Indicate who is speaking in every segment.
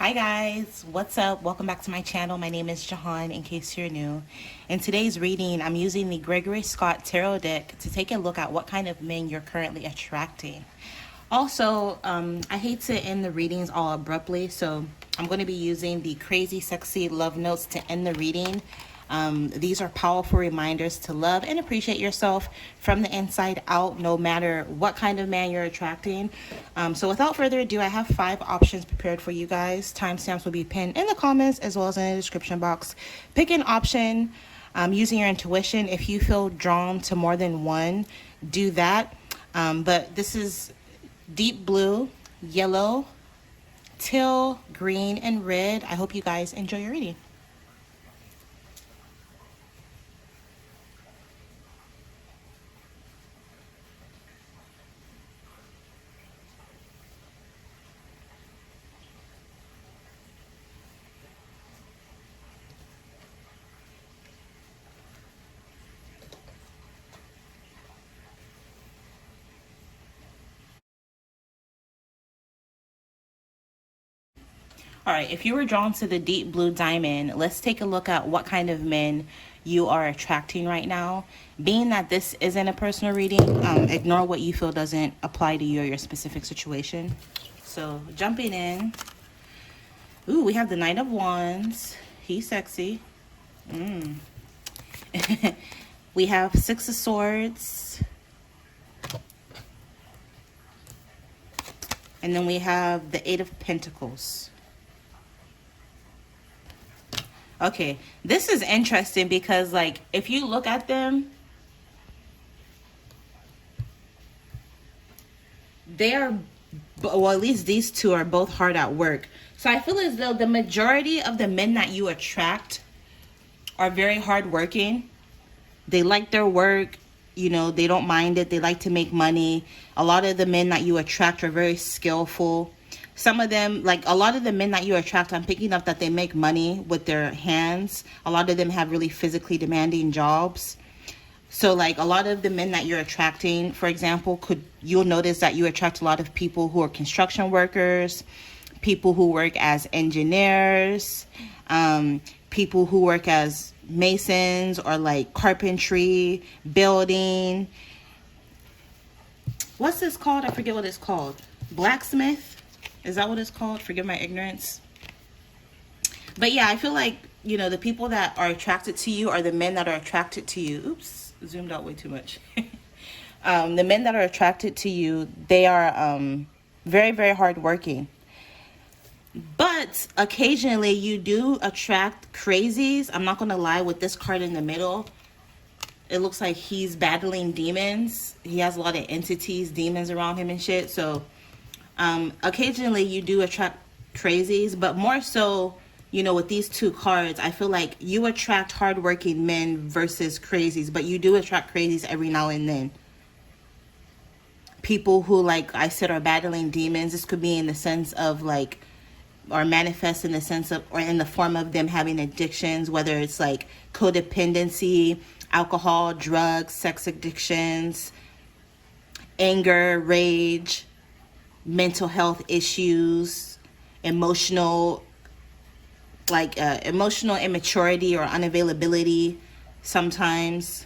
Speaker 1: Hi guys, what's up? Welcome back to my channel. My name is Jehan, in case you're new. In today's reading, I'm using the Gregory Scott Tarot deck to take a look at what kind of men you're currently attracting. Also, I hate to end the readings all abruptly, so I'm going to be using the Crazy Sexy Love Notes to end the reading. These are powerful reminders to love and appreciate yourself from the inside out, no matter what kind of man you're attracting. So without further ado, I have 5 options prepared for you guys. Timestamps will be pinned in the comments as well as in the description box. Pick an option using your intuition. If you feel drawn to more than one, do that. But this is deep blue, yellow, teal, green, and red. I hope you guys enjoy your reading. All right, if you were drawn to the deep blue diamond, let's take a look at what kind of men you are attracting right now. Being that this isn't a personal reading, ignore what you feel doesn't apply to you or your specific situation. So jumping in. Ooh, we have the Knight of Wands. He's sexy. We have Six of Swords. And then we have the Eight of Pentacles. Okay, this is interesting because, like, if you look at them, they are, well, at least these two are both hard at work. So I feel as though the majority of the men that you attract are very hardworking. They like their work, you know, they don't mind it. They like to make money. A lot of the men that you attract are very skillful. Some of them, like a lot of the men that you attract, I'm picking up that they make money with their hands. A lot of them have really physically demanding jobs. So like a lot of the men that you're attracting, for example, you'll notice that you attract a lot of people who are construction workers, people who work as engineers, people who work as masons or like carpentry, building. What's this called? I forget what it's called. Blacksmith? Is that what it's called? Forgive my ignorance. But yeah, I feel like, you know, the people that are attracted to you are the men that are attracted to you. Oops, zoomed out way too much. The men that are attracted to you, they are very, very hardworking. But occasionally you do attract crazies. I'm not going to lie, with this card in the middle, it looks like he's battling demons. He has a lot of entities, demons around him and shit. So occasionally you do attract crazies, but more so, you know, with these two cards, I feel like you attract hardworking men versus crazies, but you do attract crazies every now and then. People who, like I said, are battling demons. This could be in the sense of like, or manifest in the sense of, or in the form of them having addictions, whether it's like codependency, alcohol, drugs, sex addictions, anger, rage, mental health issues, emotional immaturity or unavailability sometimes.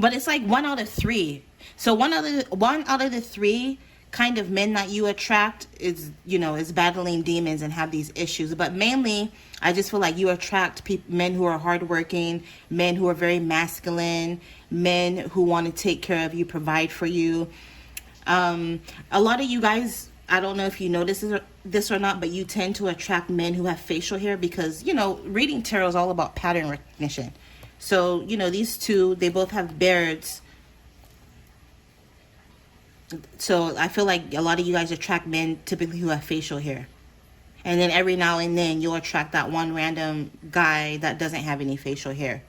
Speaker 1: But it's like 1 out of 3. So one out of the 3 kind of men that you attract is, you know, is battling demons and have these issues. But mainly, I just feel like you attract men who are hardworking, men who are very masculine, men who want to take care of you, provide for you. A lot of you guys, I don't know if you notice this or not, but you tend to attract men who have facial hair because, you know, reading tarot is all about pattern recognition. So, you know, these two, they both have beards. So I feel like a lot of you guys attract men typically who have facial hair. And then every now and then you'll attract that one random guy that doesn't have any facial hair.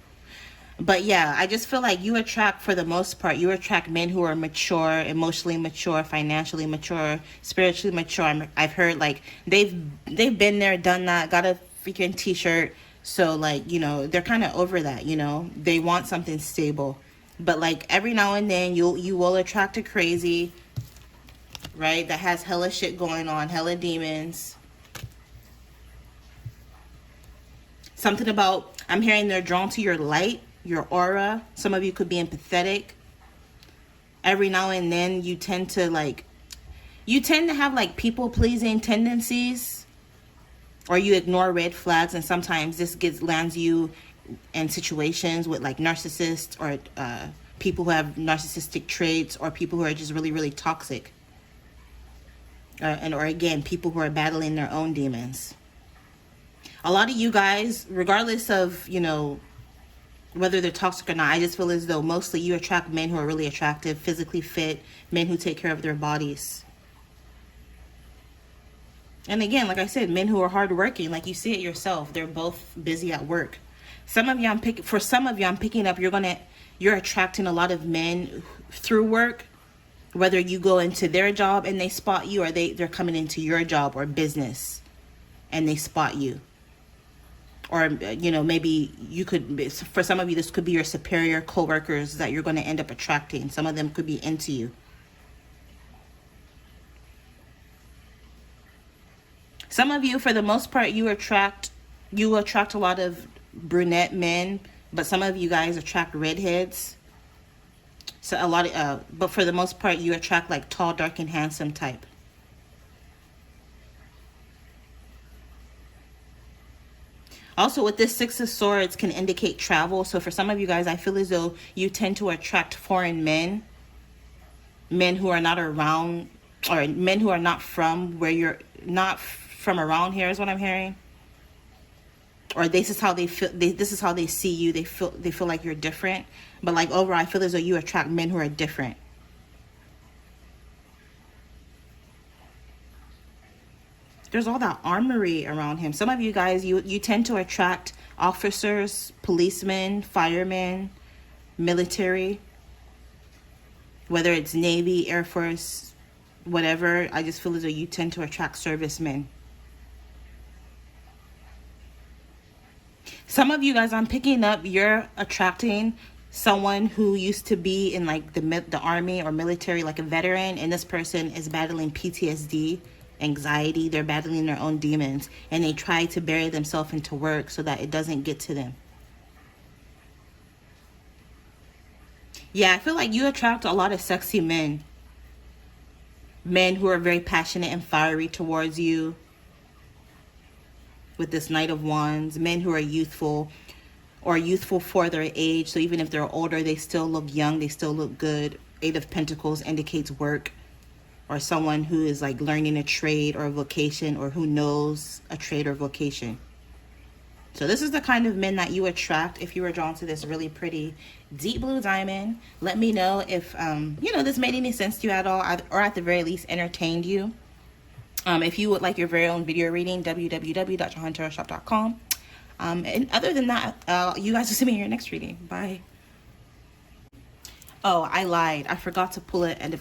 Speaker 1: But yeah, I just feel like you attract, for the most part, you attract men who are mature, emotionally mature, financially mature, spiritually mature. I've heard like they've been there, done that, got a freaking t-shirt. So like, you know, they're kind of over that, you know, they want something stable. But like every now and then you will attract a crazy, right? That has hella shit going on, hella demons. Something about, I'm hearing they're drawn to your light, your aura. Some of you could be empathetic. Every now and then you tend to have like people pleasing tendencies, or you ignore red flags, and sometimes this lands you in situations with like narcissists, or people who have narcissistic traits, or people who are just really, really toxic, or again, people who are battling their own demons. A lot of you guys, regardless of, you know, whether they're toxic or not, I just feel as though mostly you attract men who are really attractive, physically fit, men who take care of their bodies. And again, like I said, men who are hardworking, like you see it yourself. They're both busy at work. Some of you, I'm picking up, you're attracting a lot of men through work, whether you go into their job and they spot you, or they're coming into your job or business and they spot you. Or, you know, maybe you could, for some of you, this could be your superior co-workers that you're going to end up attracting. Some of them could be into you. Some of you, for the most part, you attract a lot of brunette men, but some of you guys attract redheads. So but for the most part, you attract like tall, dark, and handsome type. Also, with this Six of Swords can indicate travel. So for some of you guys, I feel as though you tend to attract foreign men. Men who are not around, or men who are not from where you're, not from around here is what I'm hearing. Or this is how they feel, this is how they see you. They feel like you're different. But like overall, I feel as though you attract men who are different. There's all that armory around him. Some of you guys, you tend to attract officers, policemen, firemen, military, whether it's Navy, Air Force, whatever. I just feel as though you tend to attract servicemen. Some of you guys, I'm picking up, you're attracting someone who used to be in like the army or military, like a veteran, and this person is battling PTSD, anxiety. They're battling their own demons, and they try to bury themselves into work so that it doesn't get to them. Yeah, I feel like you attract a lot of sexy men. Men who are very passionate and fiery towards you. With this Knight of Wands, men who are youthful, or youthful for their age. So even if they're older, they still look young, they still look good. Eight of Pentacles indicates work, or someone who is like learning a trade or a vocation, or who knows a trade or vocation. So this is the kind of men that you attract if you were drawn to this really pretty deep blue diamond. Let me know if you know, this made any sense to you at all, or at the very least entertained you. If you would like your very own video reading, www.JehanTarotShop.com. And other than that, you guys will see me in your next reading. Bye. Oh, I lied. I forgot to pull an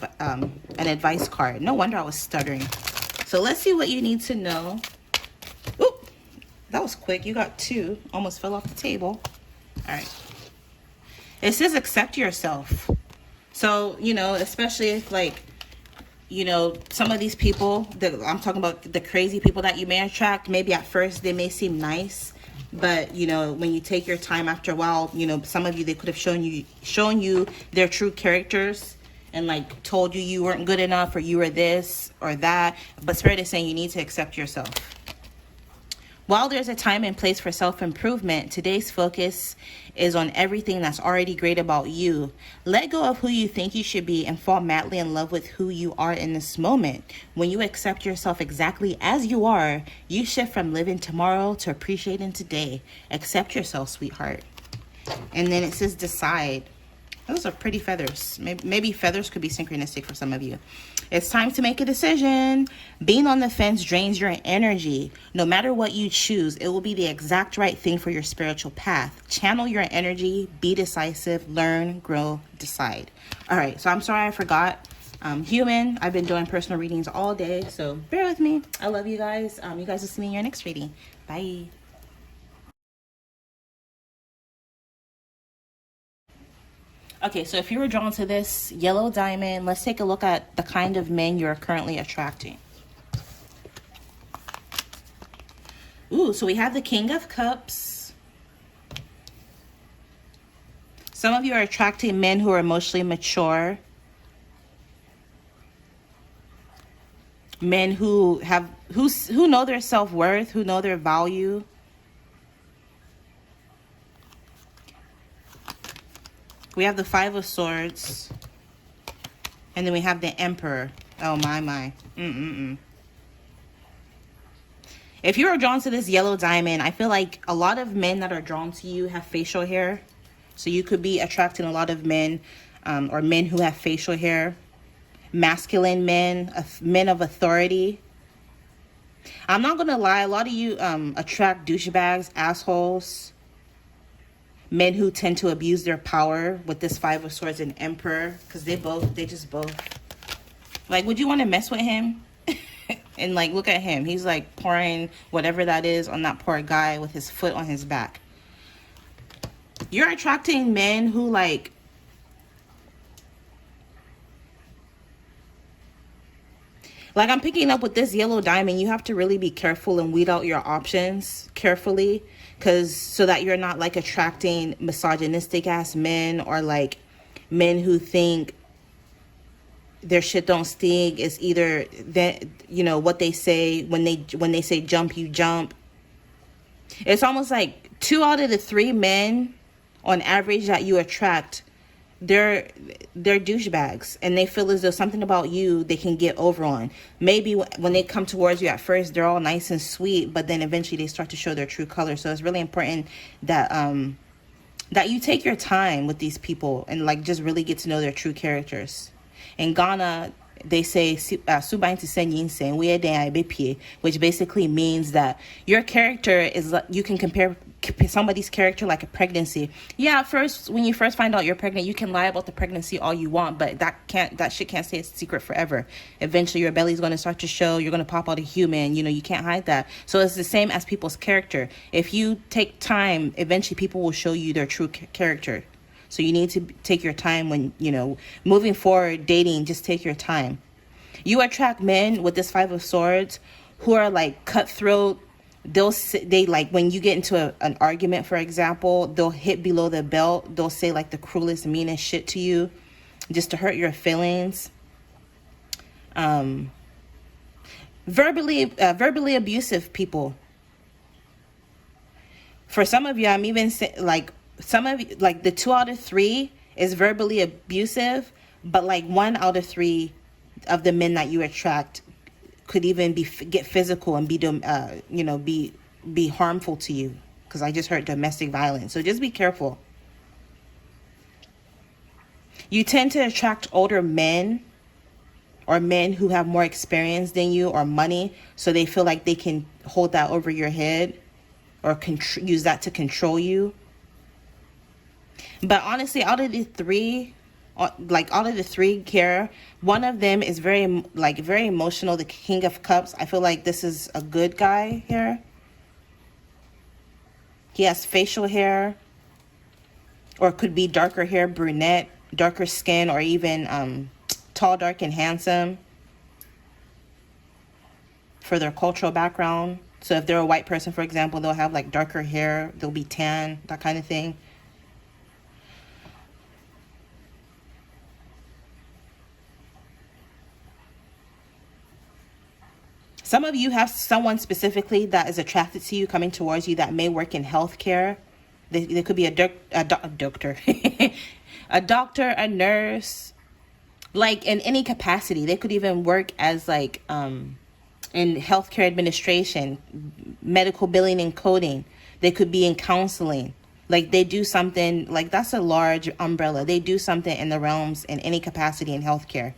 Speaker 1: advice card. No wonder I was stuttering. So let's see what you need to know. Oop, that was quick. You got two. Almost fell off the table. All right. It says accept yourself. So, you know, especially if like, you know, some of these people that I'm talking about, the crazy people that you may attract, maybe at first they may seem nice, but you know, when you take your time, after a while, you know, some of you, they could have shown you their true characters, and like told you you weren't good enough, or you were this or that. But Spirit is saying you need to accept yourself. While there's a time and place for self-improvement, today's focus is on everything that's already great about you. Let go of who you think you should be and fall madly in love with who you are in this moment. When you accept yourself exactly as you are, you shift from living tomorrow to appreciating today. Accept yourself, sweetheart. And then it says decide. Those are pretty feathers. Maybe feathers could be synchronistic for some of you. It's time to make a decision. Being on the fence drains your energy. No matter what you choose, it will be the exact right thing for your spiritual path. Channel your energy, be decisive, learn, grow, decide. All right, so I'm sorry I forgot. I'm human. I've been doing personal readings all day, so bear with me. I love you guys. You guys will see me in your next reading. Bye. Okay, so if you were drawn to this yellow diamond, let's take a look at the kind of men you're currently attracting. Ooh, so we have the King of Cups. Some of you are attracting men who are emotionally mature. Men who know their self-worth, who know their value. We have the Five of Swords. And then we have the Emperor. Oh, my. If you are drawn to this yellow diamond, I feel like a lot of men that are drawn to you have facial hair. So you could be attracting a lot of men, or men who have facial hair. Masculine men, men of authority. I'm not gonna lie, a lot of you attract douchebags, assholes, men who tend to abuse their power with this Five of Swords and Emperor, because they just both. Like, would you want to mess with him? And like, look at him. He's like pouring whatever that is on that poor guy with his foot on his back. You're attracting men who like, I'm picking up with this yellow diamond, you have to really be careful and weed out your options carefully, because so that you're not like attracting misogynistic ass men, or like men who think their shit don't stink. Is either that, you know, what they say when they say jump, you jump. It's almost like 2 out of the 3 men on average that you attract, they're douchebags, and they feel as though something about you they can get over on. Maybe when they come towards you at first, they're all nice and sweet, but then eventually they start to show their true color. So it's really important that that you take your time with these people and like just really get to know their true characters. In Ghana, they say which basically means that your character is, you can compare somebody's character like a pregnancy. Yeah, at first, when you first find out you're pregnant, you can lie about the pregnancy all you want, but that shit can't stay a secret forever. Eventually your belly's going to start to show, you're going to pop out a human, you know, you can't hide that. So it's the same as people's character. If you take time, eventually people will show you their true character. So you need to take your time when, you know, moving forward, dating, just take your time. You attract men with this Five of Swords who are like cutthroat. They like, when you get into an argument, for example, they'll hit below the belt. They'll say like the cruelest, meanest shit to you just to hurt your feelings. Verbally abusive people. For some of you, I'm even like, some of you, like the 2 out of 3 is verbally abusive, but like 1 out of 3 of the men that you attract could even get physical and be harmful to you, because I just heard domestic violence. So just be careful. You tend to attract older men, or men who have more experience than you, or money, so they feel like they can hold that over your head or use that to control you. But honestly, out of the 3 here, one of them is very emotional, the King of Cups. I feel like this is a good guy here. He has facial hair, or could be darker hair, brunette, darker skin, or even tall, dark, and handsome for their cultural background. So if they're a white person, for example, they'll have like darker hair, they'll be tan, that kind of thing. Some of you have someone specifically that is attracted to you, coming towards you, that may work in healthcare. They could be a doctor, a doctor, a nurse, like in any capacity. They could even work as like in healthcare administration, medical billing and coding. They could be in counseling. Like they do something, like that's a large umbrella. They do something in the realms in any capacity in healthcare.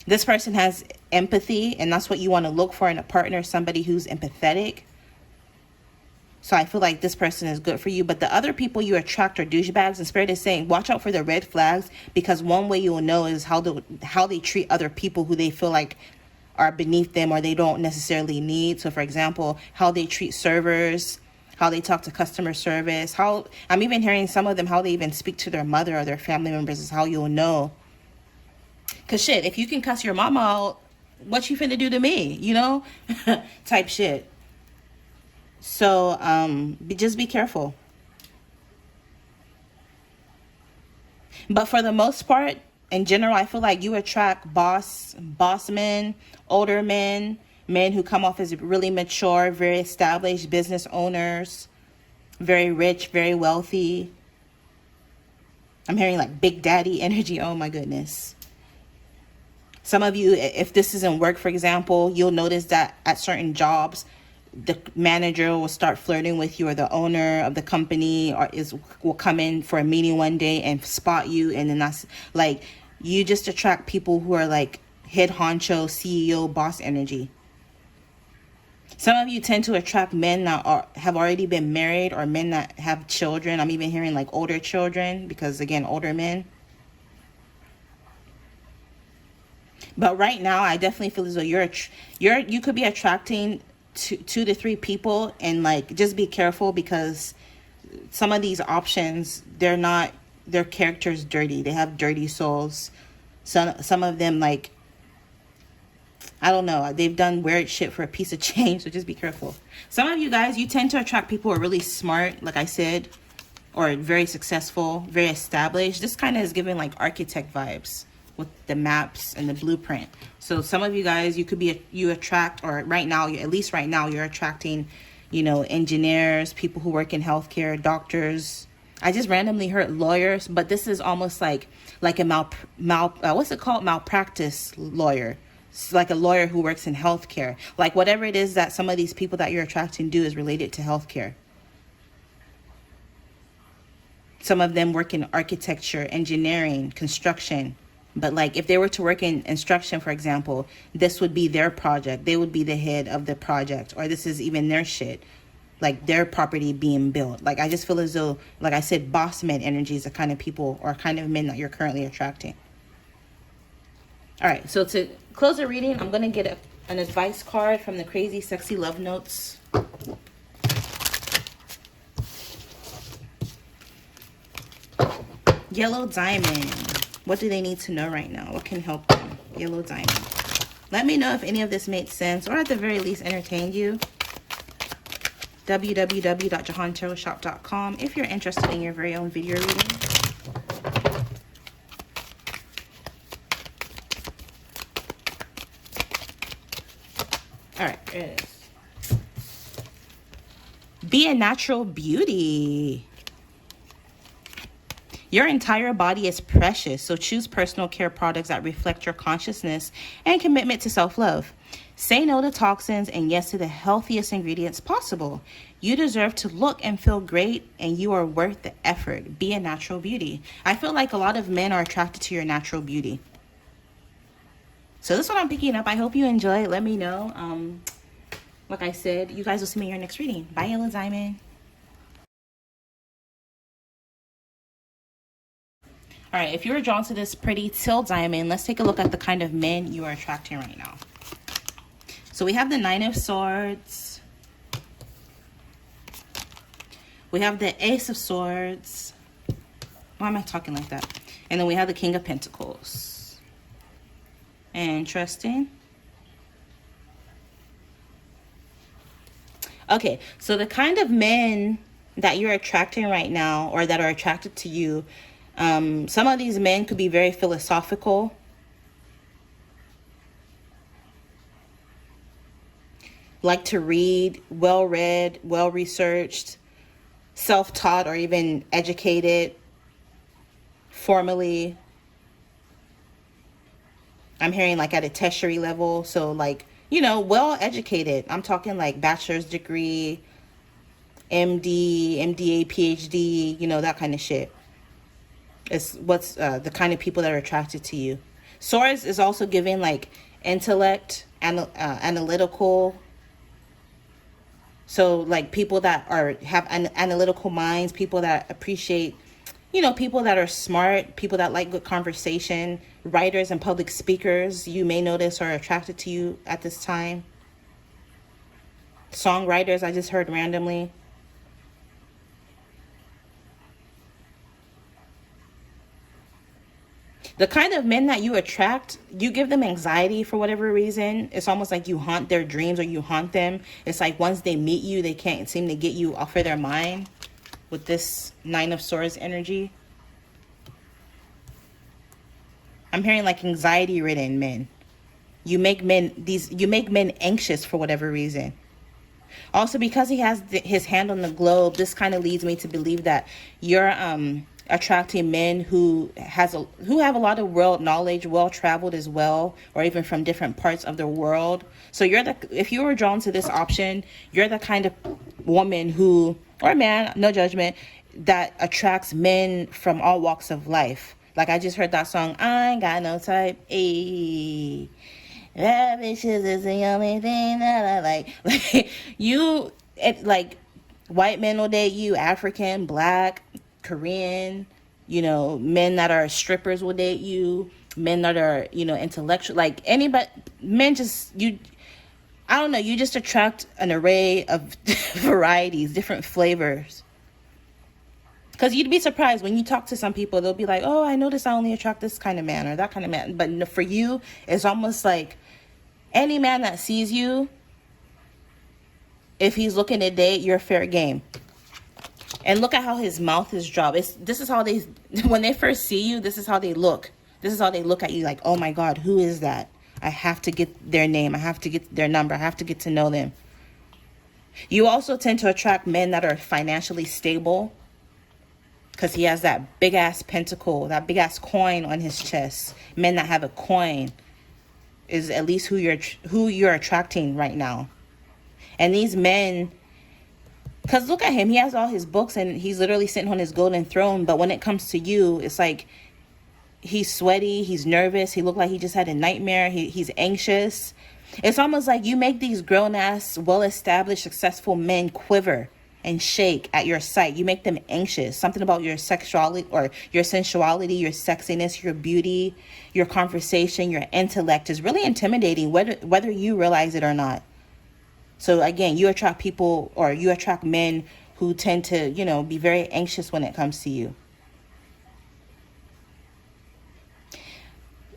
Speaker 1: This person has empathy, and that's what you want to look for in a partner, somebody who's empathetic. So I feel like this person is good for you. But the other people you attract are douchebags, and Spirit is saying, watch out for the red flags, because one way you will know is how they treat other people who they feel like are beneath them or they don't necessarily need. So for example, how they treat servers, how they talk to customer service, how I'm even hearing some of them, how they even speak to their mother or their family members is how you'll know. Because shit, if you can cuss your mama out, what you finna do to me, you know? Type shit. So just be careful. But for the most part, in general, I feel like you attract boss men, older men, men who come off as really mature, very established business owners, very rich, very wealthy. I'm hearing like big daddy energy. Oh my goodness. Some of you, if this isn't work, for example, you'll notice that at certain jobs, the manager will start flirting with you, or the owner of the company will come in for a meeting one day and spot you, and then that's like, you just attract people who are like head honcho, CEO, boss energy. Some of you tend to attract men that have already been married, or men that have children. I'm even hearing like older children, because again, older men. But right now, I definitely feel as though you could be attracting two to three people, and like, just be careful, because some of these options, their character's dirty. They have dirty souls. Some of them, like, I don't know, they've done weird shit for a piece of change, so just be careful. Some of you guys, you tend to attract people who are really smart, like I said, or very successful, very established. This kind of is giving like architect vibes with the maps and the blueprint. So some of you guys, you attract, or right now, at least right now, you're attracting, engineers, people who work in healthcare, doctors. I just randomly heard lawyers, but this is almost like a what's it called? Malpractice lawyer. It's like a lawyer who works in healthcare. Like whatever it is that some of these people that you're attracting do is related to healthcare. Some of them work in architecture, engineering, construction. But like, if they were to work in instruction, for example, this would be their project. They would be the head of the project, or this is even their shit, like their property being built. Like, I just feel as though, like I said, boss man energy is the kind of people or kind of men that you're currently attracting. All right, so to close the reading, I'm going to get an advice card from the Crazy Sexy Love Notes. Yellow Diamond. What do they need to know right now? What can help them? Yellow Diamond. Let me know if any of this made sense, or at the very least entertained you. www.jehantarotshop.com if you're interested in your very own video reading. All right, there it is. Be a natural beauty. Your entire body is precious, so choose personal care products that reflect your consciousness and commitment to self-love. Say no to toxins and yes to the healthiest ingredients possible. You deserve to look and feel great, and you are worth the effort. Be a natural beauty. I feel like a lot of men are attracted to your natural beauty. So this is what I'm picking up. I hope you enjoy it. Let me know. Like I said, you guys will see me in your next reading. Bye, Yellow Diamond. All right, if you're drawn to this pretty teal diamond, let's take a look at the kind of men you are attracting right now. So we have the Nine of Swords. We have the Ace of Swords. Why am I talking like that? And then we have the King of Pentacles. Interesting. Okay, so the kind of men that you're attracting right now, or that are attracted to you, some of these men could be very philosophical. Like to read, well-read, well-researched, self-taught, or even educated formally. I'm hearing like at a tertiary level. So like, well-educated. I'm talking like bachelor's degree, MD, MDA, PhD, that kind of shit. It's what's the kind of people that are attracted to you. Swords is also giving like intellect, analytical. So like people that have analytical minds, people that appreciate, people that are smart, people that like good conversation, writers and public speakers, you may notice, are attracted to you at this time. Songwriters, I just heard randomly. The kind of men that you attract, you give them anxiety for whatever reason. It's almost like you haunt their dreams, or you haunt them. It's like once they meet you, they can't seem to get you off of their mind with this Nine of Swords energy. I'm hearing like anxiety ridden men. You make men anxious for whatever reason. Also, because he has his hand on the globe, this kind of leads me to believe that you're attracting men who have a lot of world knowledge, well traveled as well, or even from different parts of the world. So if you were drawn to this option, you're the kind of woman who, or man, no judgment, that attracts men from all walks of life. Like I just heard that song, I ain't got no type. Ayy. That bitches is the only thing that I like. Like white men will date you, African, black, Korean, men that are strippers will date you, men that are, intellectual, like anybody, men I don't know, you just attract an array of varieties, different flavors. Because you'd be surprised when you talk to some people, they'll be like, oh, I notice I only attract this kind of man or that kind of man. But for you, it's almost like any man that sees you, if he's looking to date, you're fair game. And look at how his mouth is dropped. This is how when they first see you, this is how they look. This is how they look at you like, oh my God, who is that? I have to get their name. I have to get their number. I have to get to know them. You also tend to attract men that are financially stable, because he has that big ass pentacle, that big ass coin on his chest. Men that have a coin is at least who you're attracting right now. And these men, because look at him, he has all his books and he's literally sitting on his golden throne. But when it comes to you, it's like he's sweaty, he's nervous, he looked like he just had a nightmare, he's anxious. It's almost like you make these grown ass, well-established, successful men quiver and shake at your sight. You make them anxious. Something about your sexuality or your sensuality, your sexiness, your beauty, your conversation, your intellect is really intimidating, whether you realize it or not. So again, you attract people, or you attract men who tend to, be very anxious when it comes to you.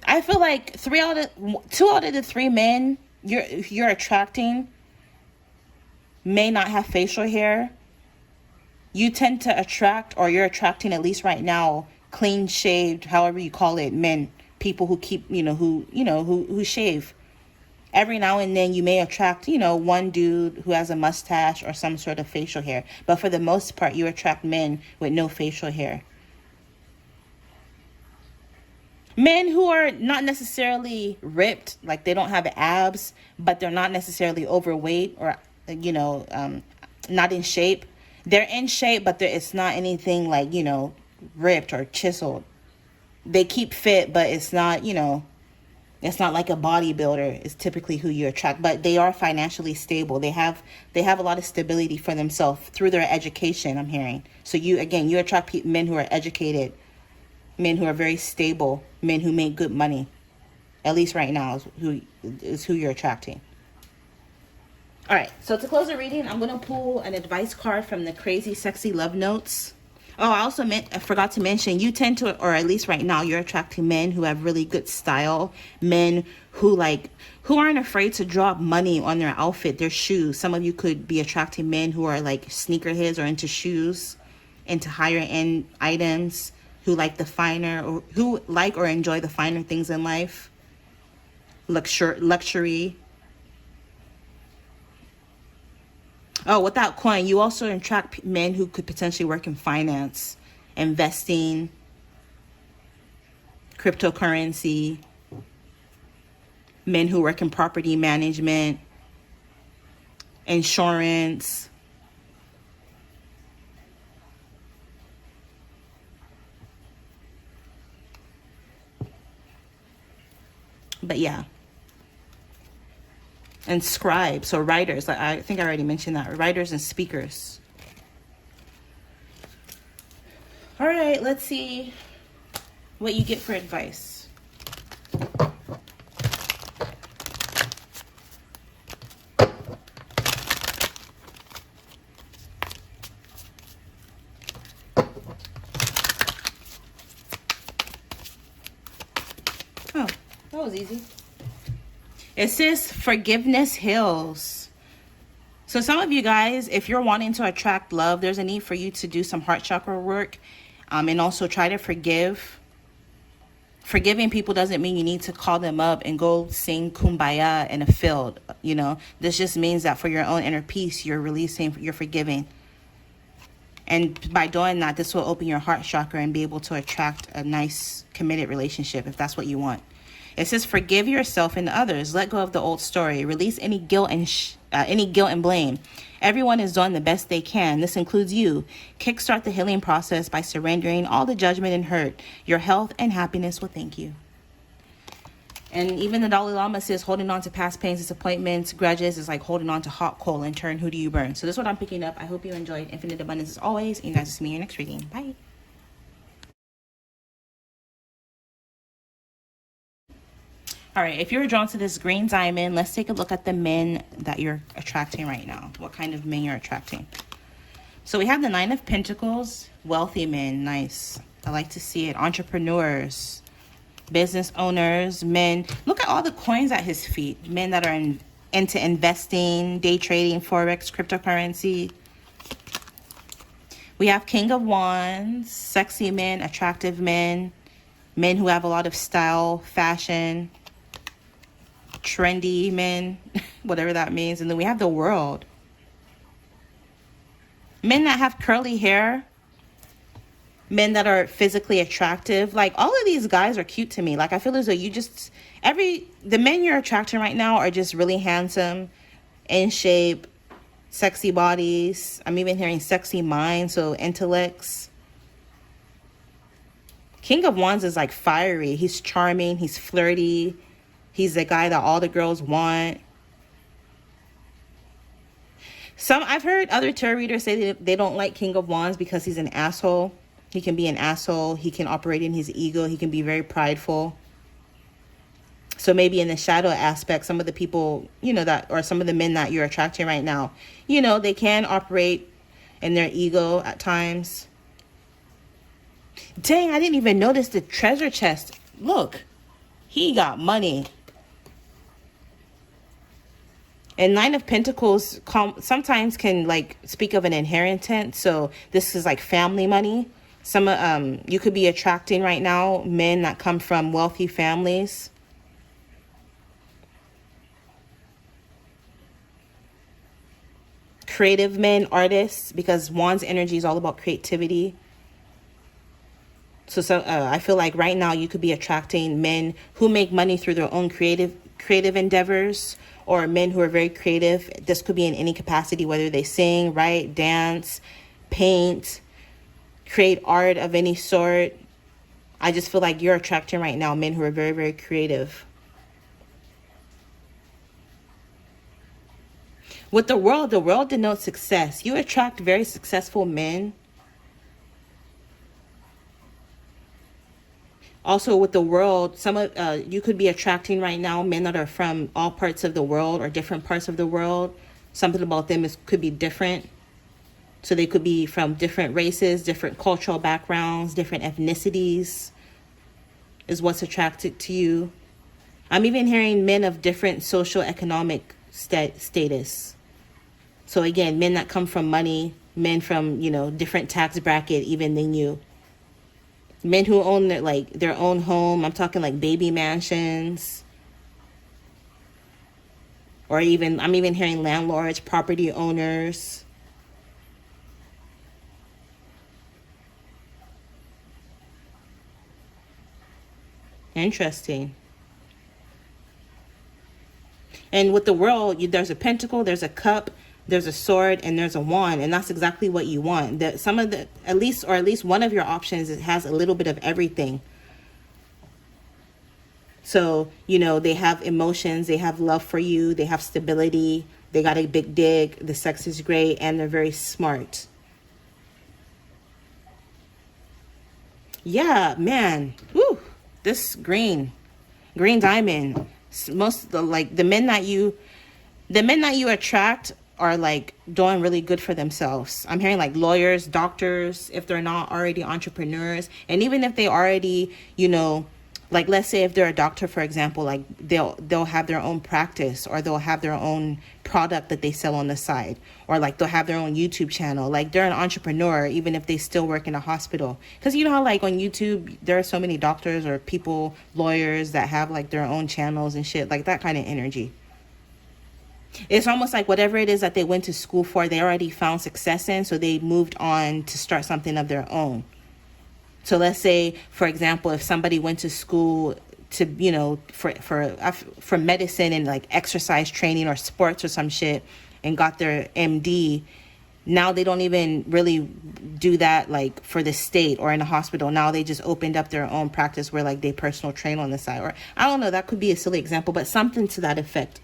Speaker 1: I feel like 2 out of the 3 men you're attracting may not have facial hair. You tend to attract, or you're attracting at least right now, clean shaved, however you call it, men, people who keep, who shave. Every now and then you may attract, one dude who has a mustache or some sort of facial hair. But for the most part, you attract men with no facial hair. Men who are not necessarily ripped, like they don't have abs, but they're not necessarily overweight or, not in shape. They're in shape, but it's not anything like, ripped or chiseled. They keep fit, but it's not, it's not like a bodybuilder is typically who you attract. But they are financially stable. They have a lot of stability for themselves through their education, I'm hearing. So you attract men who are educated, men who are very stable, men who make good money. At least right now is who you're attracting. All right, so to close the reading, I'm going to pull an advice card from the Crazy Sexy Love Notes. Oh, I forgot to mention, you tend to, or at least right now, you're attracting men who have really good style, men who aren't afraid to drop money on their outfit, their shoes. Some of you could be attracting men who are like sneakerheads or into shoes, into higher end items, who like the finer, or who like or enjoy the finer things in life, luxury. Oh, with that coin, you also attract men who could potentially work in finance, investing, cryptocurrency, men who work in property management, insurance. But yeah. And scribes, so writers. I think I already mentioned that. Writers and speakers. All right, let's see what you get for advice. Oh, that was easy. It says forgiveness heals. So some of you guys, if you're wanting to attract love, there's a need for you to do some heart chakra work, and also try to forgive. Forgiving people doesn't mean you need to call them up and go sing kumbaya in a field. This just means that for your own inner peace, you're releasing, you're forgiving. And by doing that, this will open your heart chakra and be able to attract a nice, committed relationship if that's what you want. It says, forgive yourself and others. Let go of the old story. Release any guilt and blame. Everyone is doing the best they can. This includes you. Kickstart the healing process by surrendering all the judgment and hurt. Your health and happiness will thank you. And even the Dalai Lama says holding on to past pains, disappointments, grudges is like holding on to hot coal. In turn, who do you burn? So this is what I'm picking up. I hope you enjoyed. Infinite abundance as always. And you guys will see me in your next reading. Bye. All right, if you're drawn to this green diamond, let's take a look at the men that you're attracting right now. What kind of men you're attracting. So we have the Nine of Pentacles, wealthy men. Nice. I like to see it. Entrepreneurs, business owners, men. Look at all the coins at his feet. Men that are into investing, day trading, forex, cryptocurrency. We have King of Wands, sexy men, attractive men, men who have a lot of style, fashion, trendy men, whatever that means. And then we have the World. Men that have curly hair, men that are physically attractive. Like, all of these guys are cute to me. Like, I feel as though the men you're attracting right now are just really handsome, in shape, sexy bodies. I'm even hearing sexy minds, so intellects. King of Wands is like fiery. He's charming. He's flirty. He's the guy that all the girls want. I've heard other tarot readers say that they don't like King of Wands because he's an asshole. He can be an asshole. He can operate in his ego. He can be very prideful. So maybe in the shadow aspect, some of the people, or some of the men that you're attracting right now, they can operate in their ego at times. Dang, I didn't even notice the treasure chest. Look, he got money. And Nine of Pentacles sometimes can speak of an inheritance. So this is like family money. You could be attracting right now men that come from wealthy families. Creative men, artists, because Wands energy is all about creativity. So I feel like right now you could be attracting men who make money through their own creative endeavors, or men who are very creative. This could be in any capacity, whether they sing, write, dance, paint, create art of any sort. I just feel like you're attracting right now men who are very, very creative. With the World denotes success. You attract very successful men. Also with the World, you could be attracting right now men that are from all parts of the world or different parts of the world. Something about them could be different. So they could be from different races, different cultural backgrounds, different ethnicities is what's attracted to you. I'm even hearing men of different social economic status. So again, men that come from money, men from, different tax bracket even than you. Men who own their own home. I'm talking like baby mansions. Or I'm even hearing landlords, property owners. Interesting. And with the World, there's a pentacle, there's a cup, there's a sword, and there's a wand, and that's exactly what you want. At least one of your options, it has a little bit of everything. So, they have emotions, they have love for you, they have stability, they got a big dig, the sex is great, and they're very smart. Yeah, man. Woo! This green diamond. The men that you attract are doing really good for themselves. I'm hearing lawyers, doctors, if they're not already entrepreneurs, and even if they already, Like, let's say if they're a doctor, for example, like they'll have their own practice, or they'll have their own product that they sell on the side, or like they'll have their own YouTube channel. Like, they're an entrepreneur even if they still work in a hospital. Because you know how like on YouTube there are so many doctors or people, lawyers, that have like their own channels and shit, like that kind of energy. It's almost like whatever it is that they went to school for, they already found success in, so they moved on to start something of their own. So let's say, for example, if somebody went to school to, you know, for medicine and like exercise training or sports or some shit, and got their MD, now they don't even really do that like for the state or in a hospital. Now they just opened up their own practice where like they personal train on the side. Or I don't know, that could be a silly example, but something to that effect.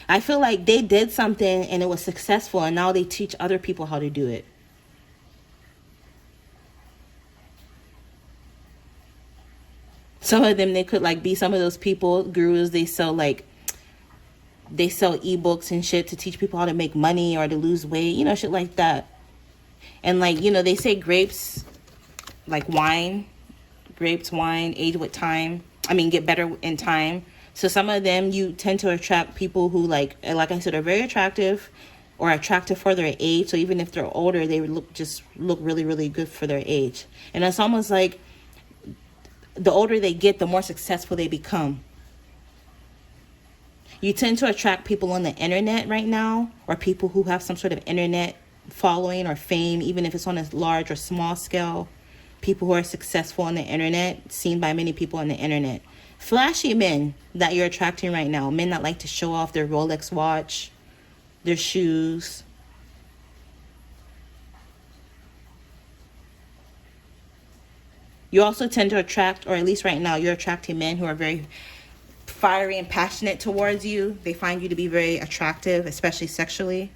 Speaker 1: I feel like they did something and it was successful, and now they teach other people how to do it. Some of them, they could like be some of those people, gurus, they sell ebooks and shit to teach people how to make money or to lose weight, you know, shit like that. And like, you know, they say grapes, like wine age with time. I mean, get better in time. So some of them, you tend to attract people who like I said, are very attractive, or attractive for their age. So even if they're older, they look really, really good for their age. And it's almost like the older they get, the more successful they become. You tend to attract people on the internet right now, or people who have some sort of internet following or fame, even if it's on a large or small scale. People who are successful on the internet, seen by many people on the internet. Flashy men that you're attracting right now. Men that like to show off their Rolex watch, their shoes. You also tend to attract, or at least right now, you're attracting men who are very fiery and passionate towards you. They find you to be very attractive, especially sexually.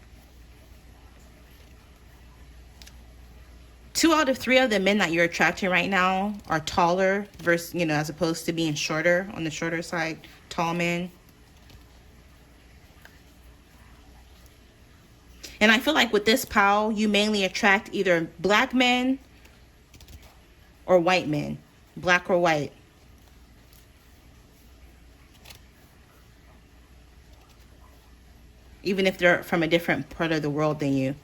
Speaker 1: 2 out of 3 of the men that you're attracting right now are taller versus, you know, as opposed to being shorter, on the shorter side, tall men. And I feel like with this pile, you mainly attract either black men or white men, black or white. Even if they're from a different part of the world than you.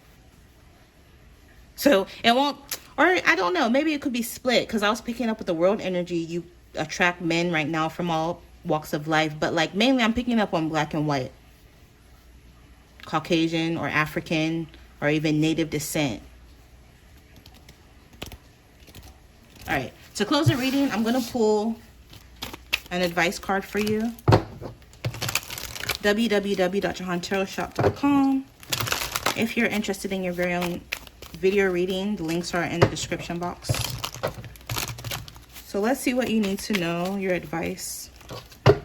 Speaker 1: So it won't, or I don't know, maybe it could be split, because I was picking up with the world energy. You attract men right now from all walks of life, but like mainly I'm picking up on black and white, Caucasian or African, or even native descent. All right, to close the reading, I'm going to pull an advice card for you. www.jehantarotshop.com. If you're interested in your very own video reading, the links are in the description box. So let's see what you need to know, your advice. Oh,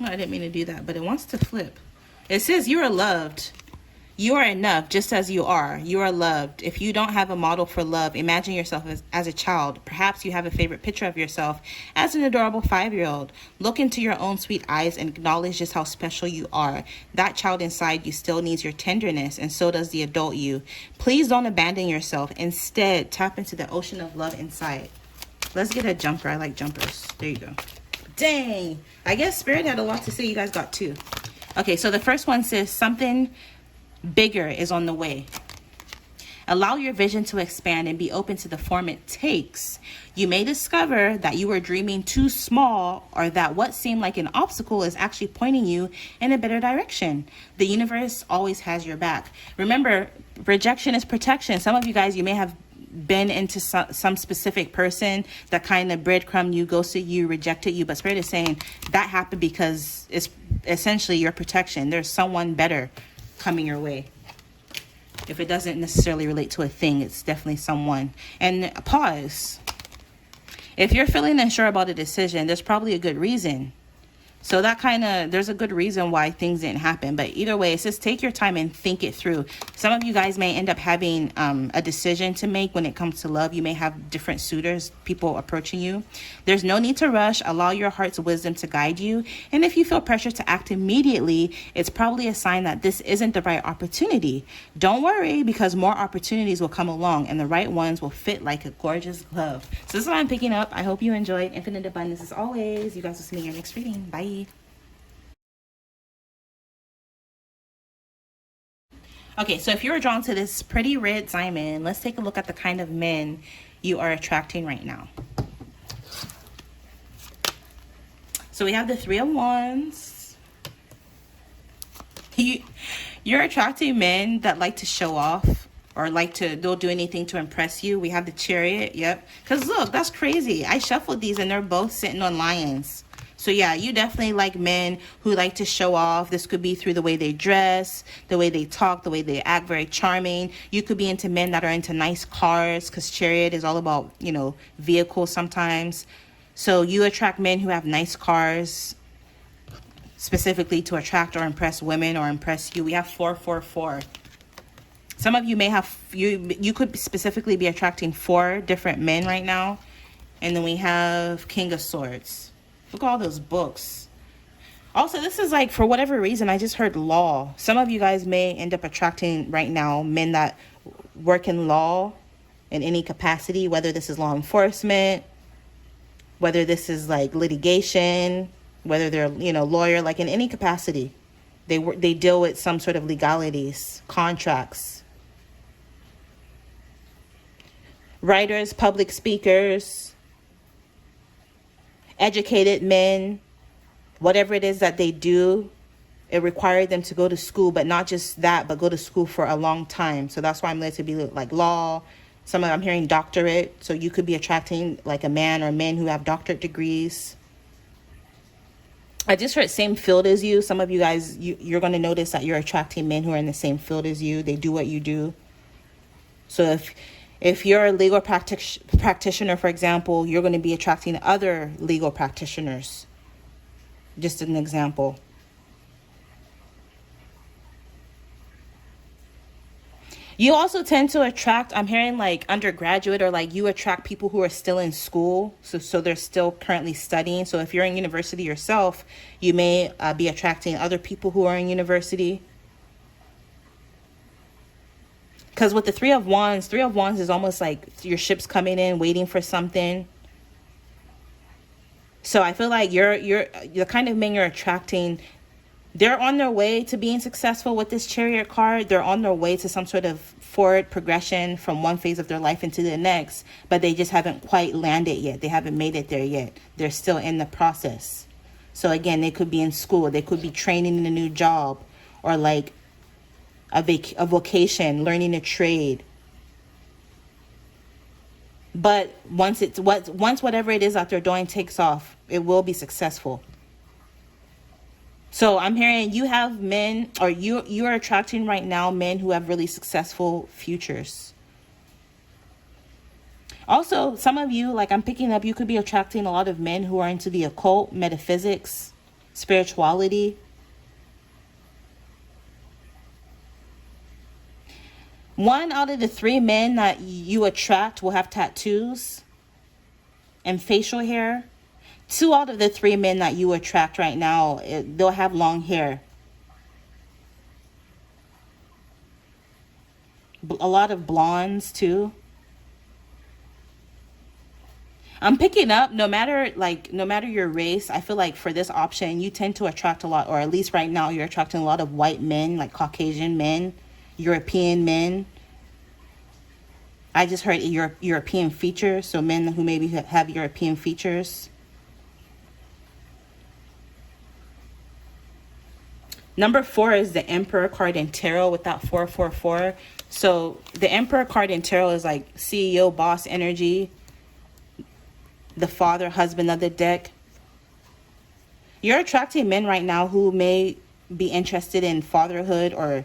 Speaker 1: I didn't mean to do that, but it wants to flip. It says you are loved. You are enough just as you are. You are loved. If you don't have a model for love, imagine yourself as a child. Perhaps you have a favorite picture of yourself as an adorable 5-year-old. Look into your own sweet eyes and acknowledge just how special you are. That child inside you still needs your tenderness, and so does the adult you. Please don't abandon yourself. Instead, tap into the ocean of love inside. Let's get a jumper. I like jumpers. There you go. Dang. I guess Spirit had a lot to say. You guys got 2. Okay, so the first one says something bigger is on the way. Allow your vision to expand and be open to the form it takes. You may discover that you were dreaming too small, or that what seemed like an obstacle is actually pointing you in a better direction. The universe always has your back. Remember, rejection is protection. Some of you guys, you may have been into some specific person that kind of breadcrumb you, ghosted you, rejected you, but Spirit is saying that happened because it's essentially your protection. There's someone better coming your way. If it doesn't necessarily relate to a thing, it's definitely someone. And pause. If you're feeling unsure about a decision, there's probably a good reason. So that kind of, there's a good reason why things didn't happen. But either way, it says take your time and think it through. Some of you guys may end up having a decision to make when it comes to love. You may have different suitors, people approaching you. There's no need to rush. Allow your heart's wisdom to guide you. And if you feel pressure to act immediately, it's probably a sign that this isn't the right opportunity. Don't worry, because more opportunities will come along and the right ones will fit like a gorgeous glove. So this is what I'm picking up. I hope you enjoyed. Infinite abundance as always. You guys will see me in your next reading. Bye. Okay, so if you were drawn to this pretty red diamond, let's take a look at the kind of men you are attracting right now. So we have the Three of Wands. You're attracting men that like to show off or they'll do anything to impress you. We have the Chariot, yep. Because look, that's crazy. I shuffled these and they're both sitting on lions. So yeah, you definitely like men who like to show off. This could be through the way they dress, the way they talk, the way they act, very charming. You could be into men that are into nice cars, because Chariot is all about, you know, vehicles sometimes. So you attract men who have nice cars, specifically to attract or impress women or impress you. We have 444. Some of you may have, you could specifically be attracting 4 different men right now. And then we have King of Swords. Look at all those books. Also, this is like, for whatever reason, I just heard law. Some of you guys may end up attracting right now men that work in law in any capacity, whether this is law enforcement, whether this is like litigation, whether they're, you know, lawyer, like in any capacity. They deal with some sort of legalities, contracts. Writers, public speakers, educated men, whatever it is that they do, it required them to go to school, but not just that, but go to school for a long time. So that's why I'm led to be like law. I'm hearing doctorate. So you could be attracting like a man or men who have doctorate degrees. I just heard same field as you. Some of you guys, you're going to notice that you're attracting men who are in the same field as you. They do what you do. So if you're a legal practitioner, for example, you're going to be attracting other legal practitioners. Just an example. You also tend to attract, I'm hearing like undergraduate, or like you attract people who are still in school. So they're still currently studying. So if you're in university yourself, you may be attracting other people who are in university. Because with the Three of Wands is almost like your ship's coming in, waiting for something. So I feel like you're the kind of men you're attracting, they're on their way to being successful with this Chariot card. They're on their way to some sort of forward progression from one phase of their life into the next, but they just haven't quite landed yet. They haven't made it there yet. They're still in the process. So again, they could be in school. They could be training in a new job, or like a vocation, learning a trade. But once whatever it is that they're doing takes off, it will be successful. So I'm hearing you have men, or you are attracting right now men who have really successful futures. Also, some of you, like I'm picking up, you could be attracting a lot of men who are into the occult, metaphysics, spirituality. One out of the 3 men that you attract will have tattoos and facial hair. 2 out of the 3 men that you attract right now, they'll have long hair. A lot of blondes too. I'm picking up, no matter your race, I feel like for this option, you tend to attract a lot, or at least right now, you're attracting a lot of white men, like Caucasian men, European men. I just heard European features, so men who maybe have European features. Number 4 is the Emperor card in tarot with that 444. So the Emperor card in tarot is like CEO, boss energy, the father, husband of the deck. You're attracting men right now who may be interested in fatherhood or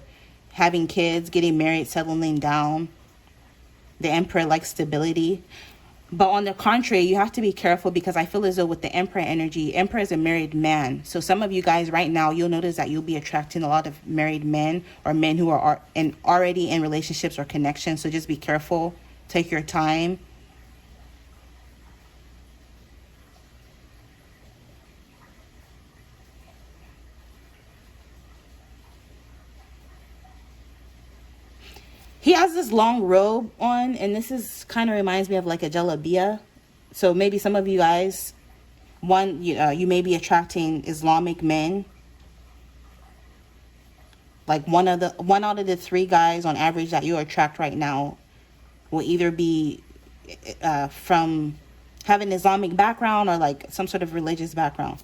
Speaker 1: having kids, getting married, settling down. The Emperor likes stability. But on the contrary, you have to be careful, because I feel as though with the Emperor energy, Emperor is a married man. So some of you guys right now, you'll notice that you'll be attracting a lot of married men, or men who are already in relationships or connections. So just be careful. Take your time. He has this long robe on, and this is kind of reminds me of like a jalabia. So maybe some of you guys, you may be attracting Islamic men. Like one out of the three guys on average that you attract right now will either be from having an Islamic background or like some sort of religious background.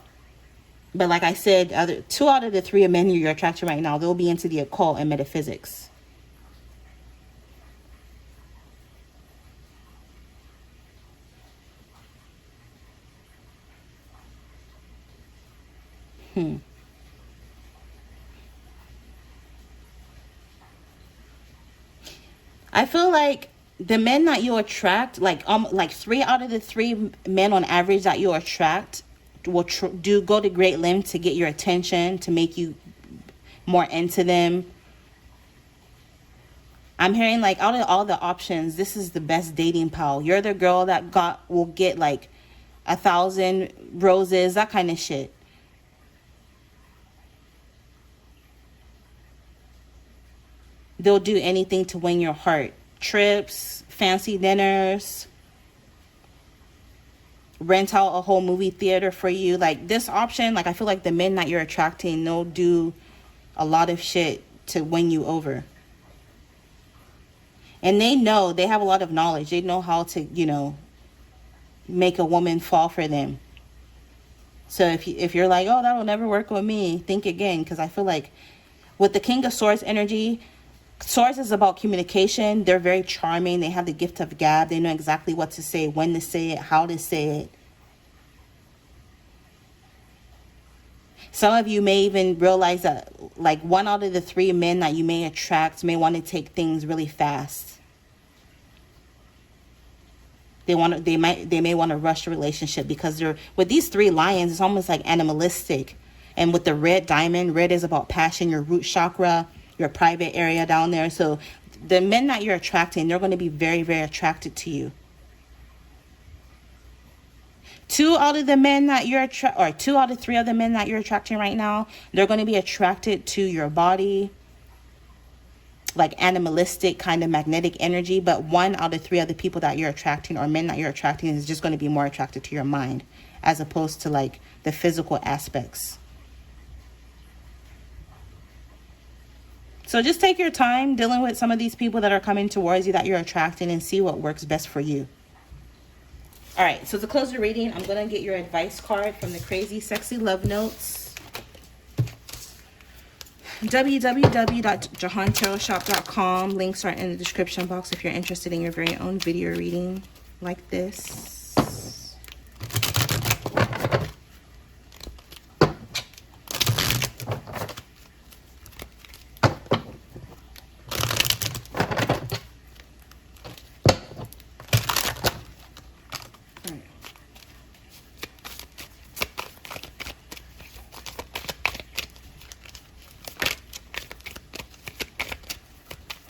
Speaker 1: But like I said, 2 out of the 3 men you're attracting right now, they'll be into the occult and metaphysics. I feel like the men that you attract, like 3 out of the 3 men on average that you attract will go to great lengths to get your attention, to make you more into them. I'm hearing like out of all the options, this is the best dating pal. You're the girl that will get like 1,000 roses, that kind of shit. They'll do anything to win your heart. Trips, fancy dinners, rent out a whole movie theater for you. Like this option, like I feel like the men that you're attracting, they'll do a lot of shit to win you over. And they have a lot of knowledge. They know how to, make a woman fall for them. So if you're like, oh, that'll never work with me, think again. Because I feel like with the King of Swords energy, Swords is about communication. They're very charming. They have the gift of gab. They know exactly what to say, when to say it, how to say it. Some of you may even realize that like 1 out of the 3 men that you may attract may want to take things really fast. They may want to rush a relationship, because they're with these 3 lions, it's almost like animalistic. And with the red diamond, red is about passion, your root chakra, your private area down there. So the men that you're attracting, they're going to be very, very attracted to you. 2 out of the men that you're 2 out of 3 of the men that you're attracting right now, they're going to be attracted to your body, like animalistic kind of magnetic energy. But 1 out of 3 of the people that you're attracting, or men that you're attracting, is just going to be more attracted to your mind, as opposed to like the physical aspects. So just take your time dealing with some of these people that are coming towards you that you're attracting, and see what works best for you. All right, so to close the reading, I'm going to get your advice card from the Crazy Sexy Love Notes. www.jehantarotshop.com. Links are in the description box if you're interested in your very own video reading like this.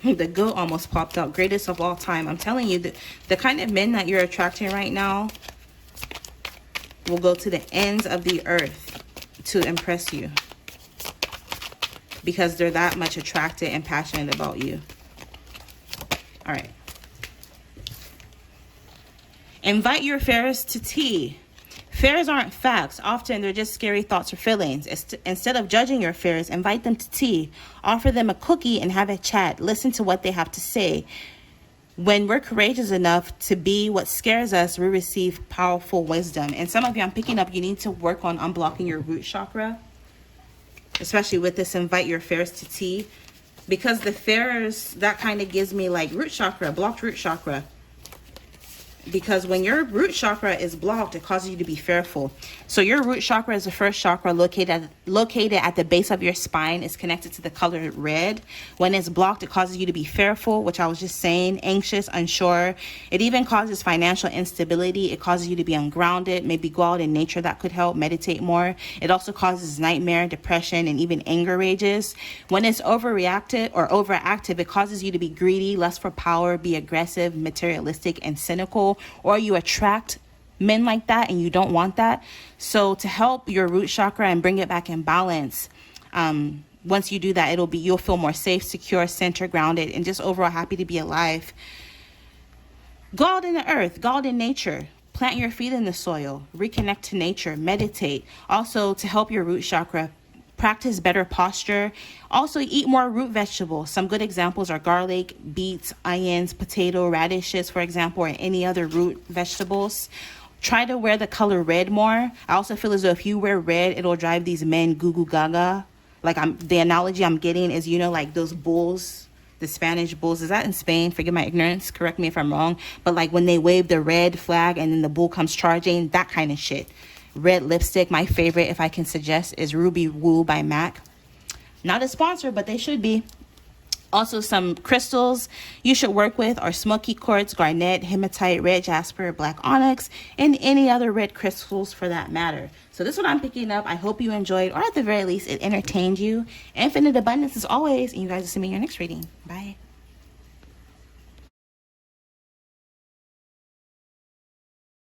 Speaker 1: The goat almost popped out. Greatest of all time. I'm telling you, the kind of men that you're attracting right now will go to the ends of the earth to impress you, because they're that much attracted and passionate about you. All right. Invite your fears to tea. Fears aren't facts. Often they're just scary thoughts or feelings. Instead of judging your fears, invite them to tea. Offer them a cookie and have a chat. Listen to what they have to say. When we're courageous enough to be what scares us, we receive powerful wisdom. And some of you, I'm picking up, you need to work on unblocking your root chakra. Especially with this invite your fears to tea. Because the fears, that kind of gives me like root chakra, blocked root chakra. because when your root chakra is blocked, it causes you to be fearful. So your root chakra is the first chakra located at the base of your spine. It's connected to the color red. When it's blocked, it causes you to be fearful, which I was just saying, anxious, unsure. It even causes financial instability. It causes you to be ungrounded. Maybe go out in nature, that could help. Meditate more. It also causes nightmare, depression, and even anger rages. When it's overreacted or overactive, it causes you to be greedy, lust for power, be aggressive, materialistic, and cynical, or you attract men like that and you don't want that. So to help your root chakra and bring it back in balance, once you do that, you'll feel more safe, secure, centered, grounded, and just overall happy to be alive. Go out in the earth, go out in nature, plant your feet in the soil, reconnect to nature, meditate. Also, to help your root chakra, practice better posture. Also, eat more root vegetables. Some good examples are garlic, beets, onions, potato, radishes, for example, or any other root vegetables. Try to wear the color red more. I also feel as though if you wear red, it'll drive these men goo goo gaga. Like the analogy I'm getting is, like those bulls, the Spanish bulls. Is that in Spain? Forgive my ignorance. Correct me if I'm wrong. But like when they wave the red flag and then the bull comes charging, that kind of shit. Red lipstick. My favorite, if I can suggest, is Ruby Woo by MAC. Not a sponsor, but they should be. Also, some crystals you should work with are smoky quartz, garnet, hematite, red jasper, black onyx, and any other red crystals for that matter. So this is what I'm picking up. I hope you enjoyed, or at the very least, it entertained you. Infinite abundance as always, and you guys will see me in your next reading. Bye.